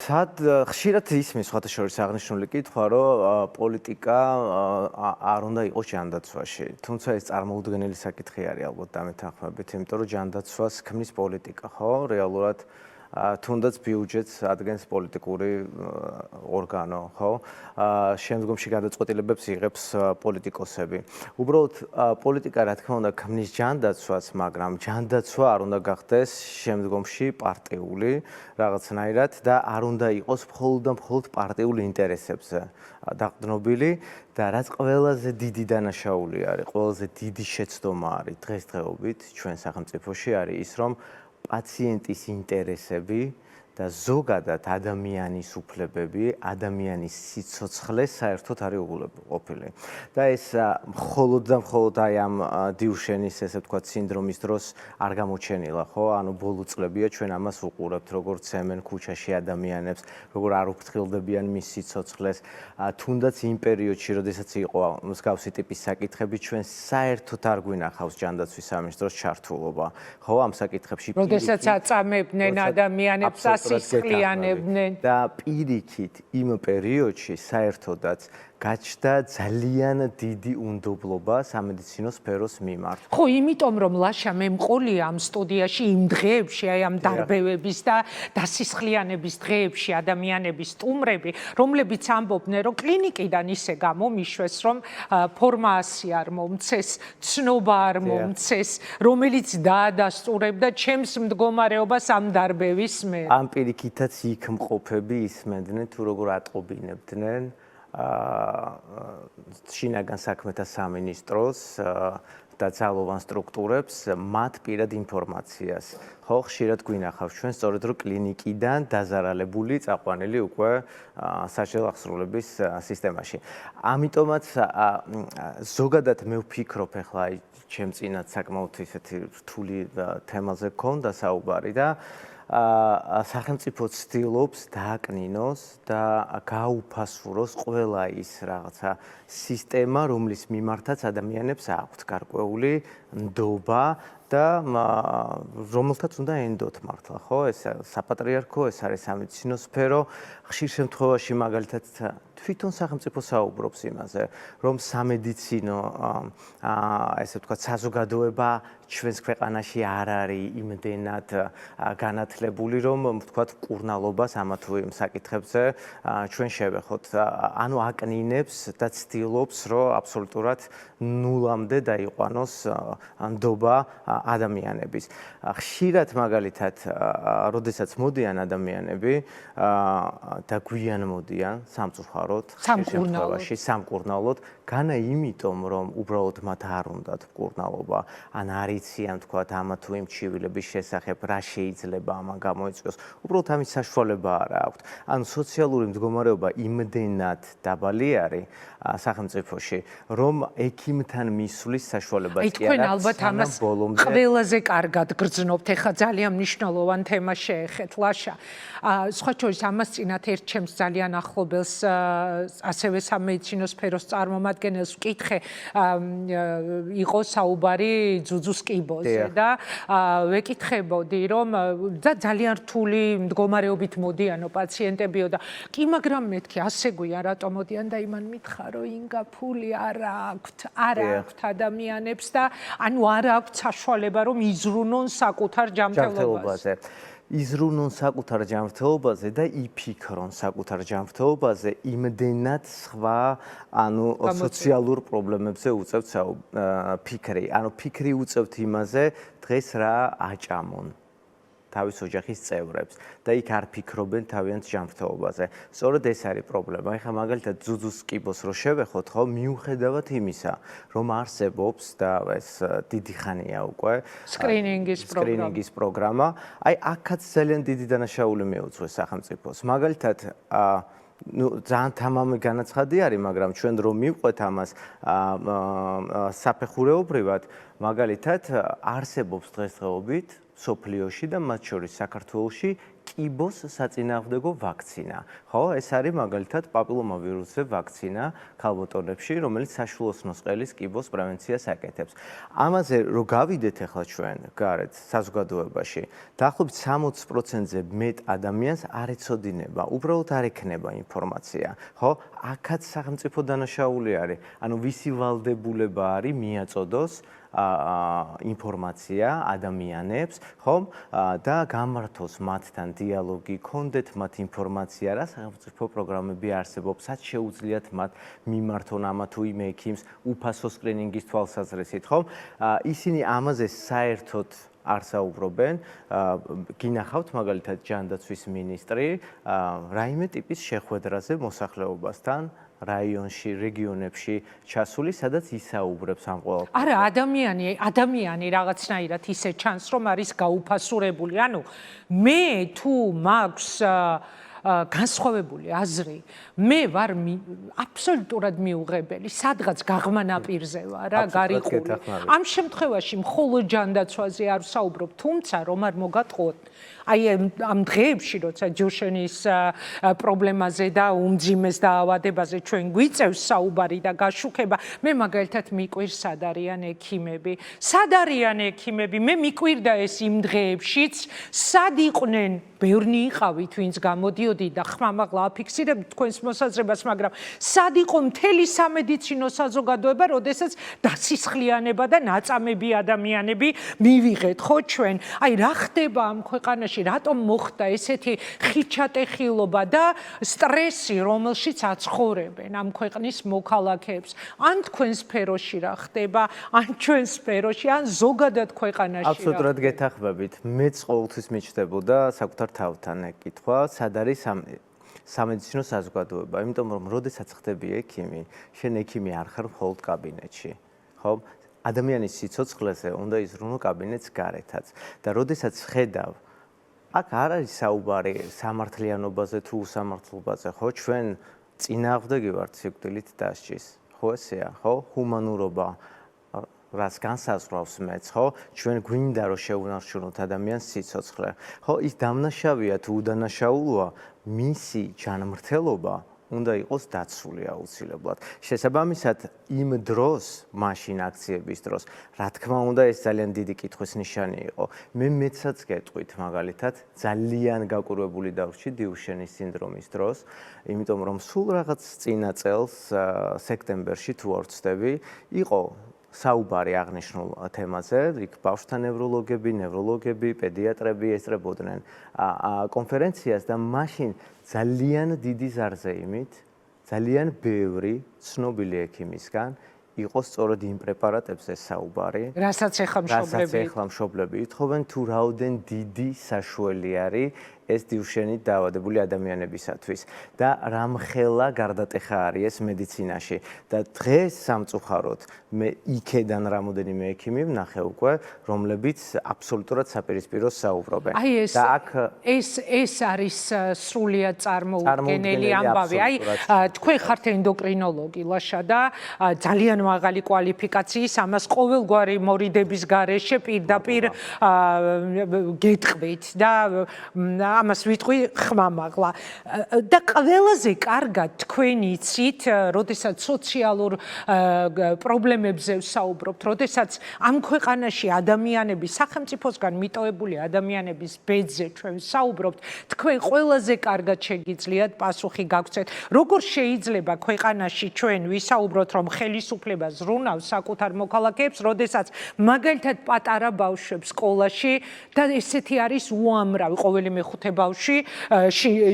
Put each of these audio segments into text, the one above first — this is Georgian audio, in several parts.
ხშირად ისმის სხვათა შორის აღნიშნული კითხვა, რომ პოლიტიკა არ უნდა იყოს ჯანდაცვაში. თუმცა ეს წარმოუდგენელი საკითხი არის ალბათ დამეთანხმებით, იმიტომ რომ ჯანდაცვას ქმნის პოლიტიკა, ხო? რეალურად თუნდაც ბიუჯეტს ადგენს პოლიტიკური ორგანო, ხო? შემდგომში გადაწყვეტილებებს იღებს პოლიტიკოსები. უბრალოდ პოლიტიკა რა თქმა უნდა ქმნის ჯანდაცვას, მაგრამ ჯანდაცვა არ უნდა გახდეს შემდგომში პარტიული რაღაცნაირად და არ უნდა იყოს მხოლოდ და მხოლოდ პარტიულ ინტერესებზე დაყრდნობილი და რაც ყველაზე დიდი დანაშაული არის, ყველაზე დიდი შეცდომა არის დღესდღეობით ჩვენ სახელმწიფოში არის ის, რომ პაციენტის ინტერესები და ზოგადად ადამიანის უფლებები, ადამიანის სიცოცხლე საერთოდ არის უღულებყოფილი. და ეს მხოლოდ და მხოლოდ აი ამ დიუშენის ესე ვთქვათ სინდრომის დროს არ გამოჩენილა, ხო? ანუ ბოლო წლებია ჩვენ ამას უყურებთ, როგორ ცემენ ქუჩაში ადამიანებს, როგორ არ უფრთხილდებიან მის სიცოცხლეს. თუნდაც იმ პერიოდში, როდესაც იყო მსგავსი ტიპის საკითხები, ჩვენ საერთოდ არ გვინახავს ჯანდაცვის სამინისტროს ჩართულობა. ხო, ამ საკითხებში როდესაც აწამებდნენ ადამიანებს ასისხლიანებდნენ და პირიქით იმ პერიოდში საერთოდაც გაჩნდა ძალიან დიდი უნდობლობა სამედიცინო სფეროს მიმართ. ხო, იმიტომ რომ ლაშა მე მყოლია ამ სტუდიაში იმ დღეებში, აი ამ დარბევების და დასისხლიანების დღეებში ადამიანების სტუმრები, რომლებიც ამბობდნენ, რომ კლინიკიდან ისე გამომიშვეს, რომ ფორმა ასე არ მომცეს, ცნობა არ მომცეს, რომელიც დაადასტურებდა ჩემს მდგომარეობას ამ დარბევის მერე. ამ პირიქითაც იქ მყოფები ისმენდნენ თუ როგორ ატყობინებდნენ შინაგან საქმეთა სამინისტროს და ძალოვან სტრუქტურებს მათ პირად ინფორმაციას. ხო, ხშირად გვინახავს ჩვენ სწორედ რომ კლინიკიდან დაზარალებული წაყვანილი უკვე საჯარო აღსრულების სისტემაში. ამიტომაც ზოგადად მე ვფიქრობ ახლა აი ჩემ წინათ საკმაოდ ისეთი რთული თემაზე გქონდა საუბარი და სახელმწიფო ცდილობს დააკნინოს და გააუფასუროს ყველა ის რაღაცა სისტემა, რომლის მიმართაც ადამიანებს აქვთ გარკვეული ნდობა და რომელთაც უნდა ენდოთ მართლა, ხო? ეს საპატრიარქო, ეს არის სამედიცინო სფერო. ხშირ შემთხვევაში მაგალითად თვითონ სახელმწიფო საუბრობს იმაზე, რომ სამედიცინო ესე ვთქვათ საზოგადოება ჩვენს ქვეყანაში არ არის იმდენად განათლებული, რომ ვთქვათ მკურნალობას ამა თუ იმ საკითხებზე ჩვენ შევეხოთ. ანუ აკნინებს და ცდილობს, რომ აბსოლუტურად ნულამდე დაიყვანოს ნდობა ადამიანების. ხშირად მაგალითად, როდესაც მოდიან ადამიანები და გვიან მოდიან სამწუხაროდ, სამკურნალოდ, განა იმიტომ, რომ უბრალოდ მათ არ უნდათ მკურნალობა, ან არ იციან თქვათ ამა თუ იმ ჩივილების შესახებ, რა შეიძლება ამან გამოიწვიოს. უბრალოდ ამის საშუალება არ აქვთ. ანუ სოციალური მდგომარეობა იმდენად დაბალი არის სახელმწიფოში, რომ ექიმთან მისვლის საშუალებაც კი არ აქვს. ალბათ ამას ყველაზე კარგად გრძნობთ. ეხლა ძალიან მნიშვნელოვან თემას შეეხეთ, ლაშა. სხვა შორის ამას წინათ ერთ ჩემს ძალიან ახლობელს ასევე სამედიცინო სფეროს წარმომადგენელს ვკითხე, იყო საუბარი ძუძუს კიბოზე და ვეკითხებოდი, რომ ძალიან რთული მდგომარეობით მოდიანო პაციენტებიო და კი, მაგრამ მეთქი ასე გვიან რატომ მოდიან და იმან მითხრა, რომ ინგა ფული არ აქვთ ადამიანებს და ანუ არ აქვთ საშუალება რომ იზრუნონ საკუთარ ჯანმრთელობაზე. იზრუნონ საკუთარ ჯანმრთელობაზე და იფიქრონ საკუთარ ჯანმრთელობაზე იმდენად სხვა ანუ სოციალურ პრობლემებზე უწევთ ფიქრი. ანუ ფიქრი უწევთ იმაზე დღეს რა აჭამონ თავის ოჯახის წევრებს და იქ არ ფიქრობენ თავიანთ ჯანმრთელობაზე. სწორედ ეს არის პრობლემა. ეხლა მაგალითად ძუძუს კიბოს რო შევეხოთ, ხო, მიუხედავად იმისა, რომ არსებობს და ეს დიდი ხანია უკვე სკრინინგის პროგრამა, აი აქაც ძალიან დიდი დანაშაული მიუძღვის სახელმწიფოს. მაგალითად ძალიან თამამი განაცხადი არის, მაგრამ ჩვენ რომ მივყვეთ ამას საფეხურეობრივად, მაგალითად არსებობს დღესდღეობით სოფლიოში და მათ შორის საქართველოში კიბოს საწინააღმდეგო ვაქცინა. ხო, ეს არის მაგალითად პაპილომავირუსზე ვაქცინა ქალბატონებში, რომელიც საშუალოსნოს ყელის კიბოს პრევენციას აკეთებს. ამაზე რო გავიდეთ ახლა ჩვენ გარეთ საზოგადოებაში, დაახლოებით 60%-ზე მეტ ადამიანს არ ეცოდინება, უბრალოდ არ ექნება ინფორმაცია. ხო, აქაც სახელმწიფო დანაშაული არის. ანუ ვისი ვალდებულება არის მიაწოდოს ინფორმაცია ადამიანებს, ხომ? და გამართოს მათთან დიალოგი, კონდეთ მათ ინფორმაცია, რა სახელმწიფო პროგრამები არსებობს, რაც შეუძლიათ მათ მიმართონ ამა თუ იმ ექიმს უფასო სკრინინგის თვალსაზრისით, ხომ? ისინი ამაზე საერთოდ არ საუბრობენ. გინახავთ მაგალითად ჯანდაცვის მინისტრი რაიმე ტიპის შეხვედრაზე მოსახლეობასთან რაიონში, რეგიონებში ჩასული, სადაც ისაუბრებს ამ ყველაფერზე. არა, ადამიანი რაღაცნაირად ისე ჩანს, რომ არის გაუფასურებული. ანუ მე თუ მაქვს განსხვავებული აზრი, მე ვარ აბსოლუტურად მიუღებელი, სადღაც გაღმანაპირზე ვარ რა, გარიყული. ამ შემთხვევაში მხოლოდ ჯანდაცვაზე არ ვსაუბრობ, თუმცა რომ არ მოგატყუოთ, აი ამ დღეებში, როცა ჯოშენის პრობლემაზე და უმძიმეს დაავადებაზე ჩვენ გვიწევს საუბარი და გაშუქება, მე მაგალითად მიკვირს სად არიან ექიმები. სად არიან ექიმები? მე მიკვირდა ეს იმ დღეებშიც, სად იყვნენ? ბევრნი იყავით, ვინც გამოდიოდი და ხმამაღლა აფიქსირებთ თქვენს მოსაზრებას, მაგრამ სად იყო მთელი სამედიცინო საზოგადოება, როდესაც დასისხლიანება და ნაწამები ადამიანები მივიღეთ, ხო ჩვენ? აი რა ხდება ამ ქვეყანაში? რატომ მოხდა ესეთი ხიჩატეხილობა და სტრესი, რომელშიც აცხოვრებენ ამ ქვეყნის მოქალაქეებს? ან თქვენ სფეროში რა ხდება, ან ჩვენ სფეროში, ან ზოგადად ქვეყანაში? აბსოლუტურად გეთანხმებით. მეც ყოველთვის მიჩნდებოდა საკუთარ თავთან ეკითხვა, სად არის სამედიცინო საზოგადოება, იმიტომ რომ როდესაც ხდები ექიმი, შენ ექიმი არ ხარ მხოლოდ კაბინეტში, ხო? ადამიანის სიცოცხლეზე უნდა იზრუნო კაბინეტს გარეთაც და როდესაც ხედავ აქ არ არის საუბარი სამართლიანობაზე თუ უსამართლობაზე, ხო? ჩვენ წინააღმდეგი ვართ სიკვდილით დასჯის. ხო ესეა, ხო? ჰუმანურობა რას განსაზღვრავს მეც, ხო? ჩვენ გვინდა რომ შეუნარჩუნოთ ადამიანს სიცოცხლე. ხო, ის დამნაშავეა თუ უდანაშაულოა, მისი ჯანმრთელობა უნდა იყოს დაცული აუცილებლად. შესაბამისად, იმ დროს, მაშინ აქციების დროს, რა თქმა უნდა, ეს ძალიან დიდი კითხვის ნიშანი იყო. მე მეცაც გეტყვით, მაგალითად, ძალიან გაკურვებული დავრჩი დიუშენის სინდრომის დროს, იმიტომ რომ სულ რაღაც წინა წელს, სექტემბერში თუ არ ვცდები, იყო საუბარი აღნიშნულ თემაზე, იქ ბავშვთა ნევროლოგები, პედიატრები ესწრებოდნენ კონფერენციას და მაშინ ძალიან დიდი ზარზეიმით, ძალიან ბევრი ცნობილი ექიმისგან იყო სწორედ იმ პრეპარატებზე საუბარი, რასაც ეხლა მშობლები ითხოვენ, თუ რაოდენ დიდი საშველი არის ეს დიუშენით დაავადებული ადამიანებისათვის და რამხელა გარდატეხა არის ეს მედიცინაში და დღეს სამწუხაროდ მე იქედან რამოდენიმე ექიმი ვნახე უკვე, რომლებიც აბსოლუტურად საპირისპიროს საუბრობენ. აი ეს არის სრულიად წარმოუდგენელი ამბავი. აი თქვენ ხართ ენდოკრინოლოგი ლაშა და ძალიან მაღალი კვალიფიკაციის, ამას ყოველგვარი მორიდების გარეშე პირდაპირ გეტყვით და ამას ვიტყვი ხმამაღლა. და ყველაზე კარგად თქვენ იცით, როდესაც სოციალურ პრობლემებზე ვსაუბრობთ, როდესაც ამ ქვეყანაში ადამიანები, სახელმწიფოსგან მიტოვებული ადამიანების ბედზე ჩვენ ვსაუბრობთ, თქვენ ყველაზე კარგად შეგიძლიათ პასუხი გაგცეთ. როგორ შეიძლება ქვეყანაში ჩვენ ვისაუბროთ, რომ ხელისუფლება ზრუნავს საკუთარ მოქალაქეებს, როდესაც მაგალითად პატარა ბავშვებს სკოლაში და ესეთი არის უამრავი, ყოველი მეხუთე ბავშვი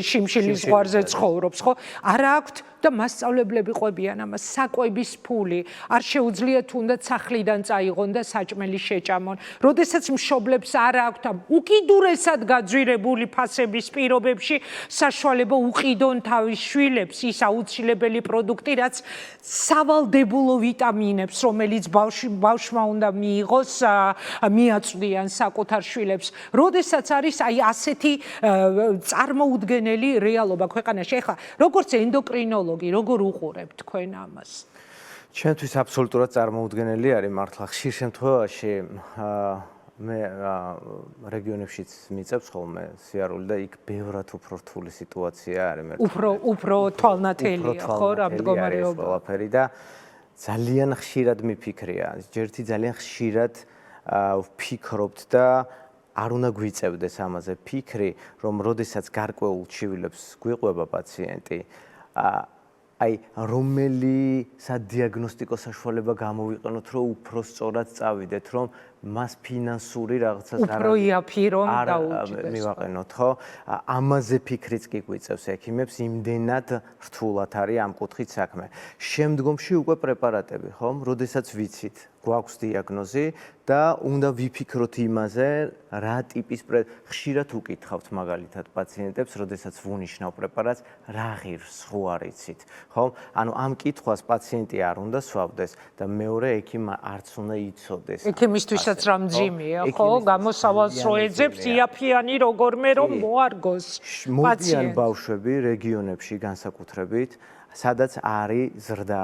შიმშილის ზღვარზე ცხოვრობს, ხო? არა აქვთ და მასწავლებლები ყვებიან ამას, საკვების ფული, არ შეუძლიათ თუნდაც სახლიდან წაიღონ და საჭმელი შეჭამონ. როდესაც მშობლებს არ აქვთ უკიდურესად გაძვირებული ფასების პირობებში საშუალება უყიდონ თავის შვილებს ის აუცილებელი პროდუქტი, რაც სავალდებულო ვიტამინებს, რომელიც ბავშვმა უნდა მიიღოს, მიაწვდიან საკუთარ შვილებს. როდესაც არის აი ასეთი წარმოუდგენელი რეალობა ქვეყანაში. ეხლა როგორც ენდოკრინოლოგი, როგორ უყურებთ თქვენ ამას? ჩვენთვის აბსოლუტურად წარმოუდგენელი არის მართლა ხშირ შემთხვევაში მე რეგიონებშიც მიწევს ხოლმე სიარული და იქ ბევრად უფრო რთული სიტუაცია არის. უფრო თვალნათელია ხო რა მდგომარეობა. ყველაფერი და ძალიან ხშირად მიფიქრია. ჯერთი ძალიან ხშირად ვფიქრობთ და არ უნდა გვიწევდეს ამაზე ფიქრი, რომ როდესაც გარკვეულ ჩივილებს გვიყვება პაციენტი, აი რომელი სადიაგნოსტიკო საშუალება გამოვიყენოთ, რომ უფრო სწორად წავიდეთ, რომ მას ფინანსური რაღაცას უფრო იაფი რომ დაუჭდეს. მივაყენოთ, ხო? ამაზე ფიქრიც კი გვიწევს ექიმებს, იმდენად რთულად არის ამ კუთხით საქმე. შემდგომში უკვე პრეპარატები, ხო? როდესაც ვიცით, გვაქვს დიაგნოზი და უნდა ვიფიქროთ იმაზე, რა ტიპის ხშირად უკითხავთ მაგალითად პაციენტებს, როდესაც ვუნიშნავ პრეპარატს, რა ღირს ხო არ იცით, ხო? ანუ ამ კითხვას პაციენტი არ უნდა სვავდეს და მეორე ექიმმა არც უნდა იცოდეს. ექიმისთვისაც რა მძიმეა, ხო? გამოსავალს რო ეძებს, იაფიანი როგორმე რომ მოარგოს მოდიან ბავშვები რეგიონებში განსაკუთრებით, სადაც არის ზრდა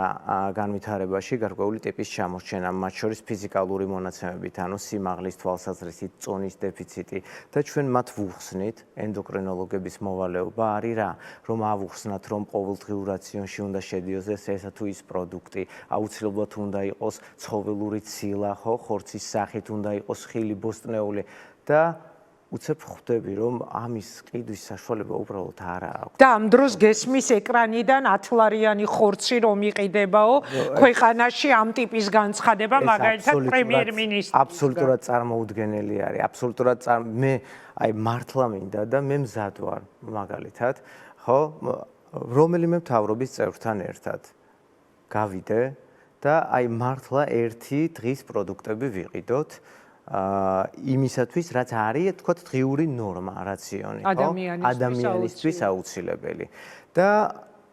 განვითარებაში გარკვეული ტიპის ჩამორჩენა, მათ შორის ფიზიკალური მონაცემებით, ანუ სიმაღლის, თვალსაზრისით, წონის დეფიციტი და ჩვენ მათ ვუხსნით, ენდოკრინოლოგების მოვალეობა არის რა, რომ ავუხსნათ, რომ ყოველდღიურ რაციონში უნდა შედიოდეს ესა თუ ის პროდუქტი, აუცილებლად უნდა იყოს ცხოველური ცილა, ხო, ხორცის სახით უნდა იყოს ხილი, ბოსტნეული და უცებ ხვდები, რომ ამის ყიდვის საშუალება უბრალოდ არ აქვს. და ამ დროს გესმის ეკრანიდან 10 ლარიანი ხორცი რომ იყიდებაო ქვეყანაში ამ ტიპის განცხადება მაგალითად პრემიერ-მინისტრის. აბსოლუტურად წარმოუდგენელი არის. აბსოლუტურად მე აი მართლა მინდა და მე მზად ვარ მაგალითად, ხო, რომელიმე მთავრობის წევრთან ერთად გავიდე და აი მართლა ერთი დღის პროდუქტები ვიყიდოთ. იმისათვის, რაც არის, თქვათ, დღიური ნორმა, რაციონი, ხო? ადამიანისთვის აუცილებელი. და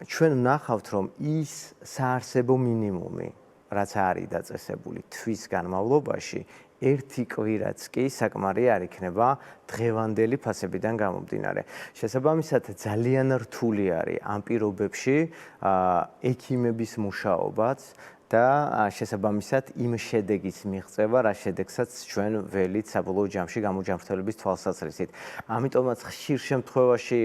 ჩვენ ვნახავთ, რომ ის საარსებო მინიმუმი, რაც არის დაწესებული თვის განმავლობაში, ერთი კვირაც კი საკმარი არ იქნება დღევანდელი ფასებიდან გამომდინარე. შესაბამისად, ძალიან რთული არის ამ პირობებში ექიმების მუშაობაც და შესაბამისად იმ შედეგის მიღწევა, რა შედეგსაც ჩვენ ველით საბოლოო ჯამში გამოჯანმრთელების თვალსაზრისით. ამიტომაც ხშირ შემთხვევაში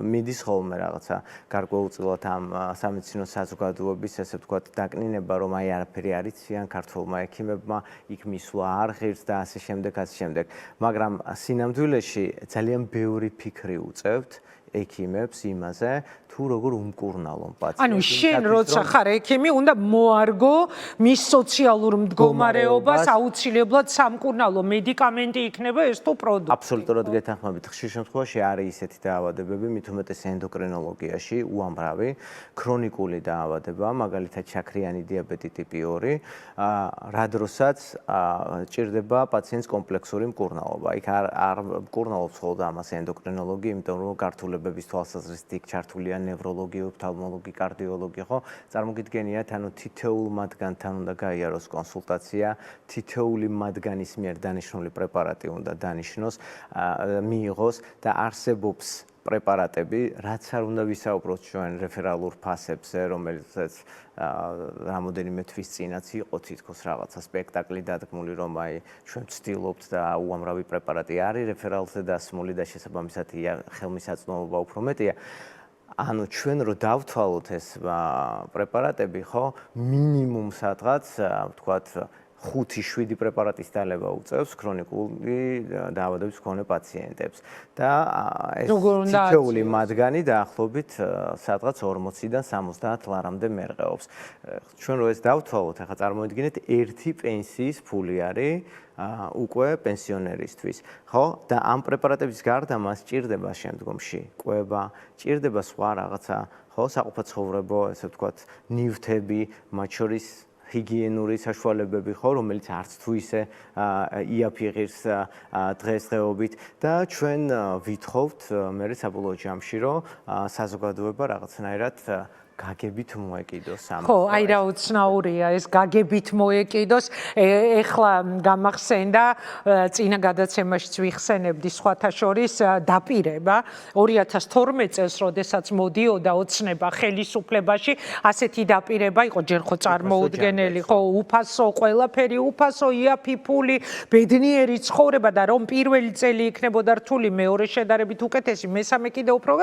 მიდის ხოლმე რაღაცა გარკვეულწილად ამ სამედიცინო საზოგადოების, ესე ვთქვათ, დაკნინება, რომ აი არაფერი არ იციან ქართველმა ექიმებმა, იქ მისვლა არ ღირს და ასე შემდეგ, ასე შემდეგ. მაგრამ სინამდვილეში ძალიან ბევრი ფიქრი უწევთ ექიმებს იმაზე, თუ როგორ უმკურნალონ პაციენტს. ანუ შენ როცა ხარ ექიმი, უნდა მოარგო მის სოციალურ მდგომარეობას, აუცილებლად სამკურნალო მედიკამენტი იქნება ეს თუ პროდუქტი. აბსოლუტურად გეთანხმებით. ხშირ შემთხვევაში არის ისეთი დაავადებები, მით უმეტეს ენდოკრინოლოგიაში, უამრავი, ქრონიკული დაავადება, მაგალითად შაქრიანი დიაბეტი ტიპი 2, რა დროსაც ჭირდება პაციენტს კომპლექსური მკურნალობა. იქ არ მკურნალობს მხოლოდ ამას ენდოკრინოლოგი, იმიტომ რომ გართულებების თვალსაზრისით იქ ჩართულია ნევროლოგი, ოფთალმოლოგი, კარდიოლოგი, ხო? წარმოგიდგენიათ, ანუ თითოეულ მათგანთან უნდა გაიაროს კონსულტაცია, თითოეული მათგანის მიერ დანიშნული პრეპარატი უნდა დანიშნოს, მიიღოს და არსებობს პრეპარატები, რაც არ უნდა ვისაუბროთ ჩვენ რეფერალურ ფასებზე, რომელზეც რამოდენიმე თვის წინაც იყო თითქოს რაღაცა სპექტაკლი დადგმული, რომ აი ჩვენ ვცდილობთ და უამრავი პრეპარატი არის რეფერალზე დასმული და შესაბამისად ხელმისაწვდომობა უფრო მეტია. ანუ ჩვენ რო დავთვალოთ ეს პრეპარატები, ხო, მინიმუმ სადღაც, ვთქვათ, 5-7 პრეპარატის დალევა უწევს ქრონიკული დაავადების მქონე პაციენტებს და ეს თითოეული მათგანი დაახლოებით სადღაც 40-დან 70 ლარამდე მერყეობს. ჩვენ რო ეს დავთვალოთ, ახლა წარმოიდგინეთ, ერთი პენსიის ფული არის უკვე პენსიონერისთვის, ხო? და ამ პრეპარატების გარდა მას ჭირდება შემდგომში კვება, ჭირდება სხვა რაღაცა, ხო, საყოფაცხოვრებო, ესე ვთქვათ, ნივთები, მათ შორის ჰიგიენური საშუალებები, ხო, რომელიც არც თუ ისე იაფი ღირს დღესდღეობით და ჩვენ ვითხოვთ მე საბოლოო ჯამში, რომ საზოგადოება რაღაცნაირად გაგებით მოეკიდოს ამ. ხო, აი რა უცნაურია ეს გაგებით მოეკიდოს. ეხლა გამახსენდა წინა გადაცემაშიც ვიხსენებდი სხვათა შორის დაპირება 2012 წელს, როდესაც მოდიოდა ოცნება ხელისუფლებაში, ასეთი დაპირება იყო, ჯერ ხო წარმოუდგენელი, ხო, უფასო, ყველაფერი უფასო, იაფიფული, ბედნიერი ცხოვრება და რომ პირველი წელი იქნებოდა რთული, მეორე შედარებით უკეთესი, მესამე კიდე უფრო,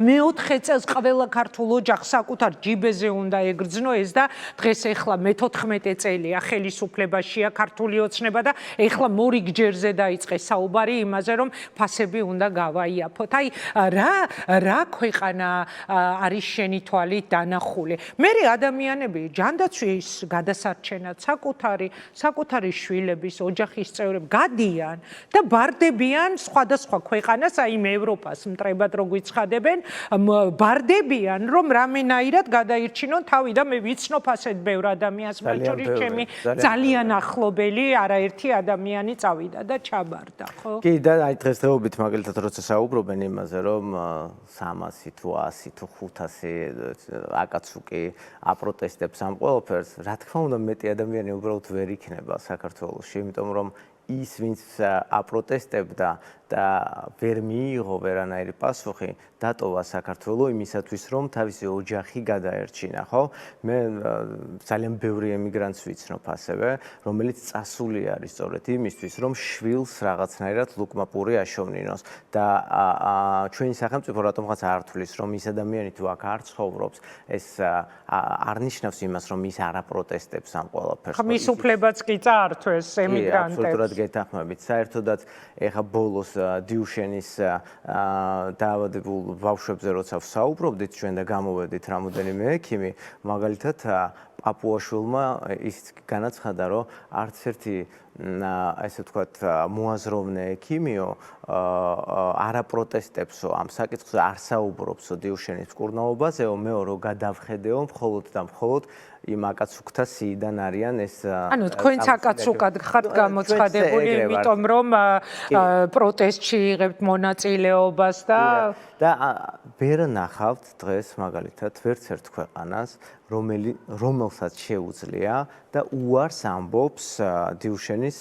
მეოთხე წელს ყველა ქართულ ოჯახს საკუთარ ჯიბეზე უნდა ეგრძნო ეს და დღეს ეხლა მე-14 წელია ხელისუფლებაშია ქართული ოცნება და ეხლა მორიგჯერზე დაიწყეს საუბარი იმაზე, რომ ფასები უნდა გავაიაფოთ. აი, რა ქვეყანა არის შენი თვალით დანახული? მე ადამიანები ჯანდაცვის გადასარჩენად საკუთარი შვილების, ოჯახის წევრები გადიან და ბარდებიან სხვადასხვა ქვეყანას, აი ევროპას მტრებად რო გვიცხადებენ, ბარდებიან რომ რამენაირად გადაირჩინონ თავი და მე ვიცნობ ასეთ ბევრ ადამიანს, მათ შორის ჩემი ძალიან ახლობელი არაერთი ადამიანი წავიდა და ჩაბარდა, ხო? კი, და აი დღესდღეობით მაგალითად როცა საუბრობენ იმაზე, რომ 300 თუ 100 თუ 500 აკაცუკი აპროტესტებს ამ ყველაფერს, რა თქმა უნდა მეტი ადამიანი უბრალოდ ვერ იქნება საქართველოში, იმიტომ რომ ის ვინც აპროტესტებდა და ვერ მიიღო ვერანაირი პასუხი, დატოვა საქართველო იმისათვის, რომ თავისი ოჯახი გადაერჩინა, ხო? მე ძალიან ბევრი ემიგრანტს ვიცნობ ასევე, რომელიც წასული არის სწორედ იმისთვის, რომ შვილს რაღაცნაირად ლუკმაპური აშოვნინოს და ჩვენი სახელმწიფო რატომღაც არ თვლის, რომ ის ადამიანი თუ აქ არ ცხოვრობს, ეს არ ნიშნავს იმას, რომ ის არ აპროტესტებს ამ ყველაფერს. მის უფლებაც კი წაართვეს ემიგრანტებს. აბსოლუტურად გეთანხმებით. საერთოდაც ეხა ბოლოს დიუშენის დაავადებულ ბავშვებზე როცა ვსაუბრობდით ჩვენ და გამოვედით რამოდენიმე ექიმი, მაგალითად პაპუაშვილმა ის განაცხადა, რომ არც ერთი ესე ვთქვათ მოაზროვნე ექიმიო არ აპროტესტებსო ამ საკითხზე, არ საუბრობსო დიუშენის მკურნალობაზეო, მეო რო გადავხედეო მხოლოდ და მხოლოდ იმ აკაცუკთა სიიდან არიან ეს ანუ თქვენც აკაცუკად ხართ გამოცხადებული, იმიტომ რომ პროტესტში იღებთ მონაწილეობას და ვერ ნახავთ დღეს მაგალითად ვერც ერთ ქვეყანას, რომელსაც შეუძლია და უარს ამბობს დიუშენის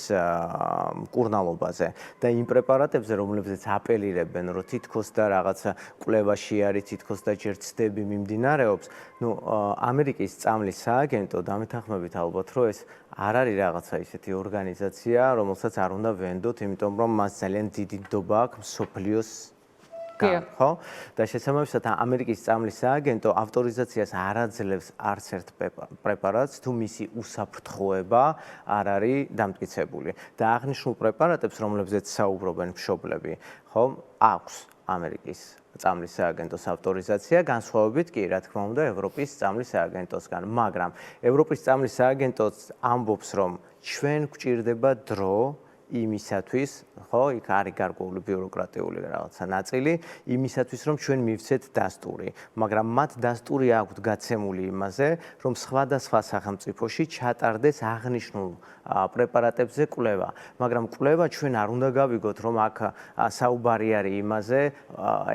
მკურნალობაზე და იმ პრეპარატებზე, რომლებზეც აპელირებენ, რომ თითქოს და რაღაცა კვლევაში არის, თითქოს და ჯერ ცდები მიმდინარეობს, ამერიკის წამლის სააგენტო დამეთანხმებით ალბათ, რომ ეს არ არის რაღაცა ისეთი ორგანიზაცია, რომელსაც არ უნდა ვენდოთ, იმიტომ რომ მას ძალიან დიდი ნდობა აქვს მსოფლიოს ხო? და შესაბამისად ამერიკის წამლის სააგენტო ავტორიზაციას არ აძლევს არც ერთ პრეპარატს, თუ მისი უსაფრთხოება არ არის დამტკიცებული. და აღნიშნულ პრეპარატებს, რომლებზეც საუბრობენ მშობლები, ხო, აქვს ამერიკის წამლის სააგენტოს ავტორიზაცია, განსხვავებით კი, რა თქმა უნდა, ევროპის წამლის სააგენტოსგან, მაგრამ ევროპის წამლის სააგენტოც ამბობს, რომ ჩვენ გვჭირდება დრო იმისათვის, ხო, იქ არის გარკვეული ბიუროკრატიული რაღაცა ნაწილი, იმისათვის, რომ ჩვენ მივცეთ დასტური, მაგრამ მათ დასტური აქვთ გაცემული იმაზე, რომ სხვადასხვა სახელმწიფოში ჩატარდეს აღნიშნულ პრეპარატებზე კვლევა, მაგრამ კვლევა ჩვენ არ უნდა გავიგოთ, რომ აქ საუბარი არის იმაზე,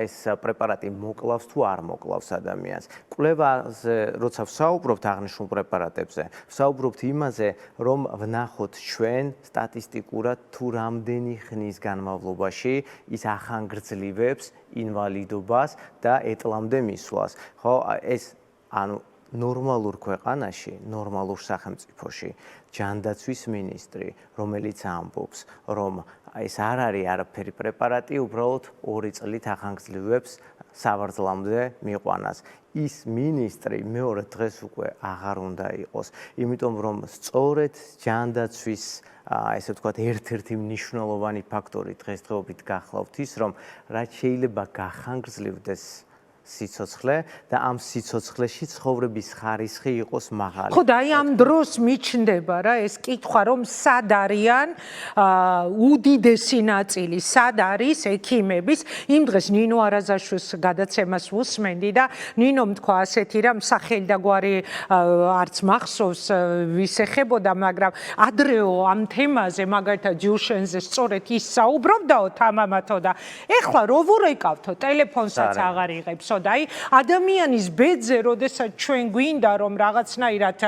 ეს პრეპარატი მოკლავს თუ არ მოკლავს ადამიანს. კვლევაზე, როცა ვსაუბრობთ აღნიშნულ პრეპარატებზე, ვსაუბრობთ იმაზე, რომ ვნახოთ ჩვენ სტატისტიკურად თუ რამდენი ხნის განმავლობაში ის ახანგრძლივებს ინვალიდობას და ეტლამდე მისვლას. ხო, ეს ანუ ნორმალურ ქვეყანაში, ნორმალურ სახელმწიფოში ჯანდაცვის მინისტრი, რომელიც ამბობს, რომ ეს არ არის არაფერი პრეპარატი, უბრალოდ 2 წლით ახანგრძლივებს სავარძლამდე მიყვანას. ის მინისტრი მეორე დღეს უკვე აღარ უნდა იყოს, იმიტომ რომ სწორედ ჯანდაცვის ესე ვთქვათ, ერთ-ერთი მნიშვნელოვანი ფაქტორი დღესდღეობით გახლავთ ის, რომ რაც შეიძლება გახანგრძლივდეს სიცოცხლე და ამ სიცოცხლეში ცხოვრების ხარისხი იყოს მაღალი. ხო და აი ამ დროს მიჩნდება რა ეს კითხვა, რომ სად არიან უდიდესი ნაწილი, სად არის ექიმების. იმ დღეს ნინო არაზაშვილის გადაცემას ვუსმენდი და ნინომ თქვა ასეთი რამ სახელი და გვარი არც მახსოვს ვის ეხებოდა, მაგრამ ადრეო ამ თემაზე მაგალითად დიუშენზე სწორედ ის საუბრობდაო თამამათო და ეხლა რო ვურეკავთო, ტელეფონსაც აღარ იღებს, საუკეთესო და აი ადამიანის ბედზე, როდესაც ჩვენ გვინდა რომ რაღაცნაირად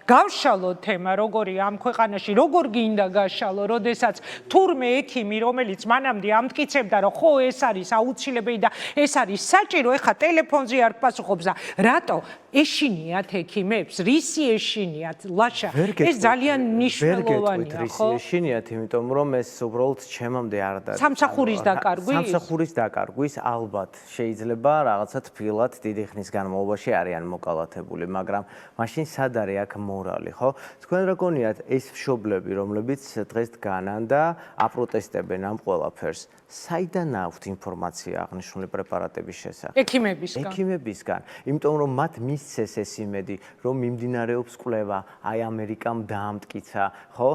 გავშალოთ თემა, როგორი ამ ქვეყანაში, როგორ გინდა გაშალო, როდესაც თურმე ექიმი, რომელიც მანამდე ამტკიცებდა, რომ ხო ეს არის აუცილებელი და ეს არის საჭირო, ეხა ტელეფონზე არ პასუხობს და რატო ეშინიათ ექიმებს, რისი ეშინიათ, ლაშა, ეს ძალიან მნიშვნელოვანია, ხო? რისი ეშინიათ, იმიტომ რომ ეს უბრალოდ ჩემამდე არ დადის. სამსახურის დაკარგვის? სამსახურის დაკარგვის ალბათ შეიძლება რაღაცა თბილად დიდი ხნის განმავლობაში არიან მოკალათებული, მაგრამ მაშინ სად არის აქ მორალი, ხო? თქვენ რა გონიათ ეს მშობლები, რომლებიც დღეს დგანან და აპროტესტებენ ამ ყველაფერს, საიდან აქვთ ინფორმაცია აღნიშნული პრეპარატების შესახებ? ექიმებისგან. ექიმებისგან, იმიტომ რომ მათ მისცეს ეს იმედი, რომ მიმდინარეობს კვლევა, აი ამერიკამ დაამტკიცა, ხო?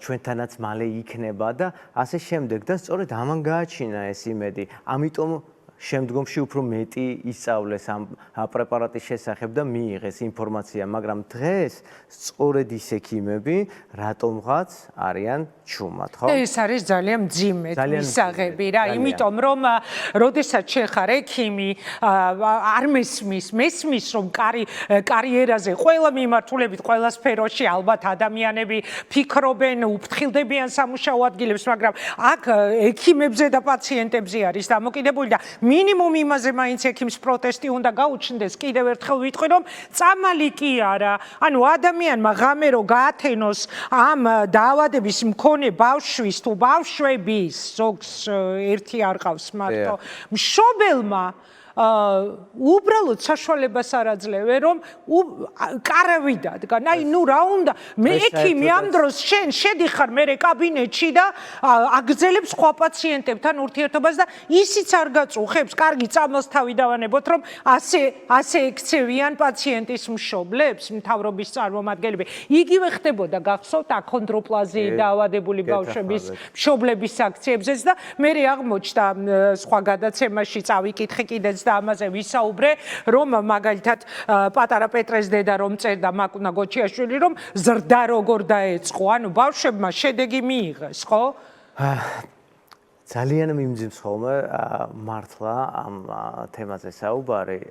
ჩვენთანაც მალე იქნება და ასე შემდეგ და სწორედ ამან გააჩინა ეს იმედი. ამიტომ შემდგომში უფრო მეტი ისწავლეს ამ პრეპარატის შესახებ და მიიღეს ინფორმაცია, მაგრამ დღეს სწორედ ის ექიმები რატომღაც არიან ჩუმად, ხო? ეს არის ძალიან მძიმე მისაღები რა, იმიტომ რომ როდესაც შენ ხარ ექიმი, არ მესმის რომ კარიერაზე ყველა მიმართულებით, ყველა სფეროში ალბათ ადამიანები ფიქრობენ, უფრთხილდებიან სამუშაო ადგილებს, მაგრამ აქ ექიმებზე და პაციენტებზე არის დამოკიდებული და მინიმუმ იმაზე მაინც ექიმს პროტესტი უნდა გაუჩნდეს. კიდევ ერთხელ ვიტყვი რომ წამალი კი არა. ანუ ადამიანმა ღამე რო გაათენოს ამ დაავადების მქონე ბავშვის თუ ბავშვების, ზოგს ერთი არ ყავს მარტო, მშობელმა უბრალოდ საშუალებას არ აძლევენ რომ კარავი დადგან. აი ნუ რა უნდა მე ექიმი ამ დროს შენ შედიხარ მე კაბინეტში და აგრძელებს სხვა პაციენტებთან ურთიერთობას და ისიც არ გაწუხებს. კარგი წამოს თავი დავანებოთ რომ ასე ექცევიან პაციენტის მშობლებს, მთავრობის წარმომადგენლები. იგივე ხდებოდა გახსოვთ აქონდროპლაზიით დაავადებული ბავშვების მშობლების აქციებზეც და მე აღმოჩნდა სხვა გადაცემაში წავიკითხე კიდეც და ამაზე ვისაუბრე, რომ მაგალითად პატარა პეტრეს დედა რომ წერდა მაკუნა გოჩიაშვილი, რომ ზრდა როგორ დაეწყო, ანუ ბავშვებმა შედეგი მიიღეს, ხო? ძალიან მიმძიმს ხოლმე მართლა ამ თემაზე საუბარი,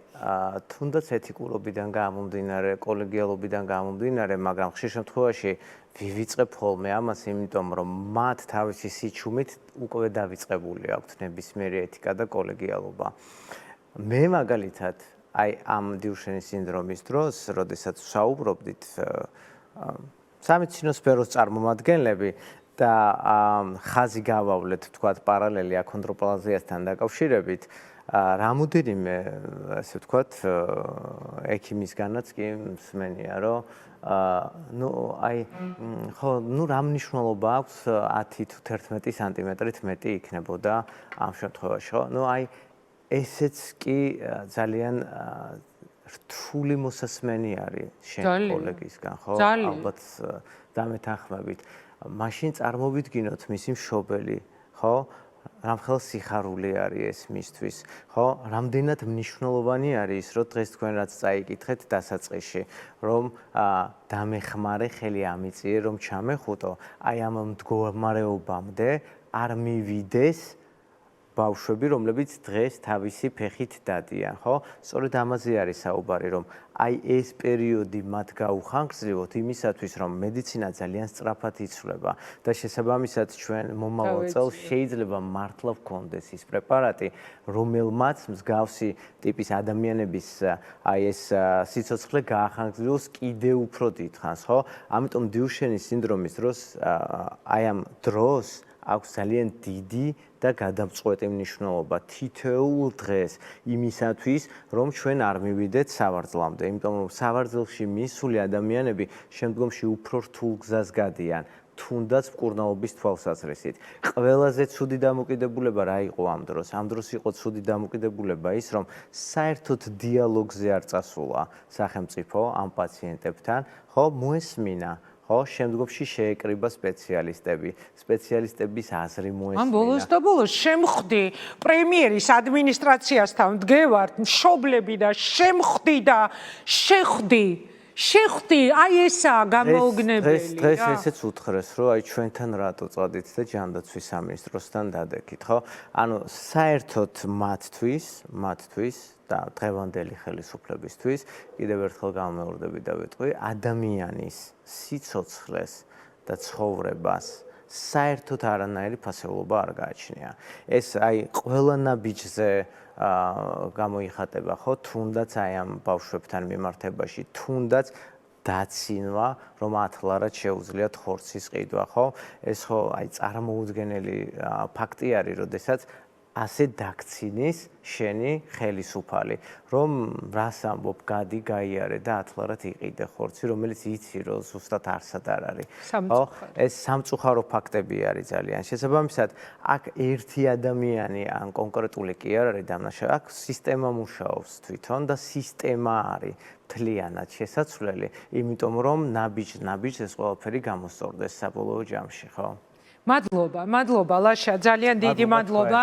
თუნდაც ეთიკურობიდან გამომდინარე, კოლეგიალობიდან გამომდინარე, მაგრამ ხშირ შემთხვევაში ვივიწყებ ხოლმე ამას, იმიტომ რომ მათ თავისი სიჩუმით უკვე დავიწყებული აქვთ ნებისმიერი ეთიკა და კოლეგიალობა. მე მაგალითად, აი ამ დიუშენის სინდრომის დროს, როდესაც ვსაუბრობდით სამედიცინო სფეროს წარმომადგენლები და ხაზი გავავლეთ, ვთქვათ, პარალელი აქონდროპლაზიასთან დაკავშირებით, რამოდენიმე, ასე ვთქვათ, ექიმისგანაც კი მსმენია, რომ რა მნიშვნელობა აქვს 10 თუ 11 სანტიმეტრით მეტი იქნებოდა ამ შემთხვევაში, ხო? ესეც კი ძალიან რთული მოსასმენი არის შენ კოლეგისგან, ხო? ალბათ დამეთანხმებით. მაშინ წარმოვიდგინოთ მისი მშობელი, ხო? რამხელა სიხარული არის ეს მისთვის, ხო? რამდენად მნიშვნელოვანი არის ის, რომ დღეს თქვენ რაც წაიკითხეთ დასაწყისში, რომ დამეხმარე ხელი ამიწიე, რომ ჩამეხუტო, აი ამ მდგომარეობამდე არ მივიდეს ბავშვები, რომლებიც დღეს თავისი ფეხით დადიან, ხო? სწორედ ამაზე არის საუბარი, რომ აი ეს პერიოდი მათ გაუხანგრძლივოთ იმისათვის, რომ მედიცინა ძალიან სწრაფად იცვლება და შესაბამისად ჩვენ მომავალ წელს შეიძლება მართლა ვქონდეს ის პრეპარატი, რომელმაც მსგავსი ტიპის ადამიანების აი ეს სიცოცხლე გაახანგრძლივოს კიდევ უფრო დიდხანს, ხო? ამიტომ დიუშენის სინდრომის დროს აი ამ დროს აქვს ძალიან დიდი და გადამწყვეტი მნიშვნელობა თითოეულ დღეს იმისათვის, რომ ჩვენ არ მივიდეთ სავარძლამდე, იმიტომ რომ სავარძელში მისული ადამიანები შემდგომში უფრო რთულ გზას გადიან, თუნდაც მკურნალობის თვალსაზრისით. ყველაზე ცუდი დამოკიდებულება რა იყო ამ დროს? ამ დროს იყო ცუდი დამოკიდებულება ის, რომ საერთოდ დიალოგზე არ წასულა სახელმწიფო ამ პაციენტებთან, ხო, მოესმინა ხო, შემდგომში შეეკრიბა სპეციალისტების აზრი მოესმინა. ამ ბოლოს და ბოლოს შემხვდი პრემიერის ადმინისტრაციასთან ვდგევართ, მშობლები და შემხვდი და შეხვდი შეხვდი, აი ესაა გამოუგნებელი. დღეს ესეც უთხრეს, რომ აი ჩვენთან რატო წავდით და ჯანდაცვის სამინისტროსთან დადექით, ხო? ანუ საერთოდ მათთვის და დღევანდელი ხელისუფლებისთვის კიდევ ერთხელ გამეორდები და ვიტყვი, ადამიანის სიცოცხლეს და ცხოვრებას საერთოდ არანაირი ფასეულობა არ გააჩნია. ეს აი ყველა ნაბიჯზე გამოიხატება, ხო, თუნდაც აი ამ ბავშვებთან მიმართებაში, თუნდაც დაცინვა, რომ ათლარად შეუძლიათ ხორცის ყიდვა, ხო? ეს ხო აი წარმოუდგენელი ფაქტი არის, როდესაც ასე დაქცინის შენი ხელისუფალი, რომ რას ამბობ, გადი, გაიარე და ათლარად იყიდე ხორცი, რომელიც იცი, რომ ზუსტად არსად არ არის. ხო? ეს სამწუხარო ფაქტები არის ძალიან. შესაბამისად, აქ ერთი ადამიანი ან კონკრეტული კი არ არის დამნაშავე, აქ სისტემა მუშაობს თვითონ და სისტემა არის მთლიანად შესაძლებელი, იმიტომ რომ ნაბიჯ ეს ყველაფერი გამოსწორდეს საბოლოო ჯამში, ხო? მადლობა ლაშა, ძალიან დიდი მადლობა.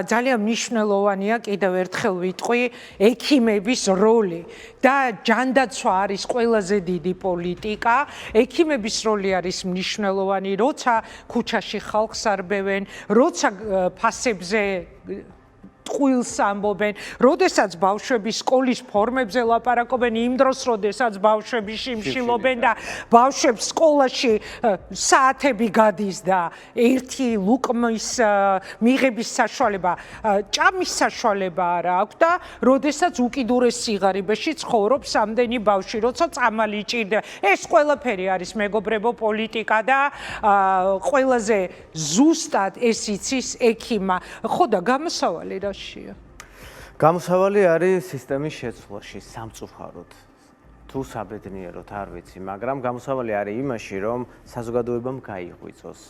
ძალიან მნიშვნელოვანია კიდევ ერთხელ ვიტყვი, ექიმების როლი და ჯანდაცვა არის ყველაზე დიდი პოლიტიკა. ექიმების როლი არის მნიშვნელოვანი, როცა ქუჩაში ხალხს არბევენ, როცა ფასებზე ტყუილს ამბობენ, როდესაც ბავშვები სკოლის ფორმებზე ლაპარაკობენ, იმ დროს, როდესაც ბავშვები შიმშილობენ და ბავშვებს სკოლაში საათები გადის და ერთი ლუკმის მიღების საშუალება, ჭამის საშუალება არ აქვს და როდესაც უკიდურეს სიღარიბეში ცხოვრობს ამდენი ბავშვი, როცა წამალი ჭირდება. ეს ყველაფერი არის მეგობრებო პოლიტიკა და ყველაზე ზუსტად ეს იცის ექიმა. ხო და გამოსავალი რა გამოსავალი არის სისტემის შეცვლაში სამწუხაროდ. თუ საბედნიეროდ არ ვიცი, მაგრამ გამოსავალი არის იმაში, რომ საზოგადოებამ გაიღვიძოს,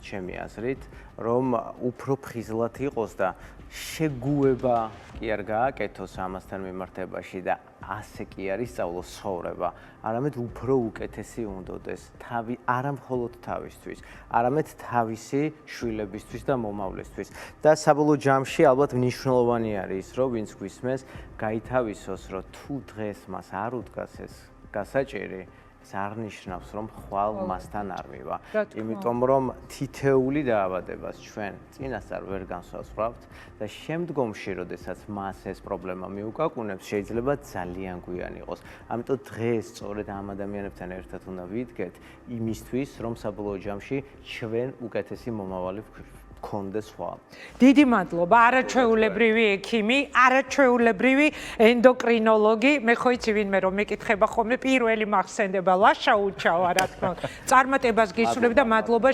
ჩემი აზრით, რომ უფრო ფხიზლად იყოს და შეგუება კი არ გააკეთოს ამასთან მიმართებაში და ასე კი არ ისწავლოს ცხოვრება, არამედ უფრო უკეთესი უნდოდეს თავი, არა მხოლოდ თავისთვის, არამედ თავისი შვილებისთვის და მომავლისთვის. და საბოლოო ჯამში ალბათ მნიშვნელოვანი არის ის, რომ ვინც გვისმენს, გაითავისოს, რომ თუ დღეს მას არ უდგას ეს გასაჭირი, ეს არ ნიშნავს, რომ ხვალ მასთან არ მივა. იმიტომ რომ თითეული დაავადებას ჩვენ წინასწარ ვერ განსაზღვრავთ და შემდგომში, როდესაც მას ეს პრობლემა მიუკაკუნებს, შეიძლება ძალიან გვიან იყოს. ამიტომ დღეს სწორედ ამ ადამიანებთან ერთად უნდა ვიდგეთ იმისთვის, რომ საბოლოო ჯამში ჩვენ უკეთესი მომავალი გქონდეს ხვალ. დიდი მადლობა, არაჩვეულებრივი ექიმი, არაჩვეულებრივი ენდოკრინოლოგი. მე ხო იცი ვინმე რომ მეკითხება ხოლმე პირველი მახსენდება ლაშა უჩავა, რა თქმა უნდა. წარმატებას გისურვებ და მადლობა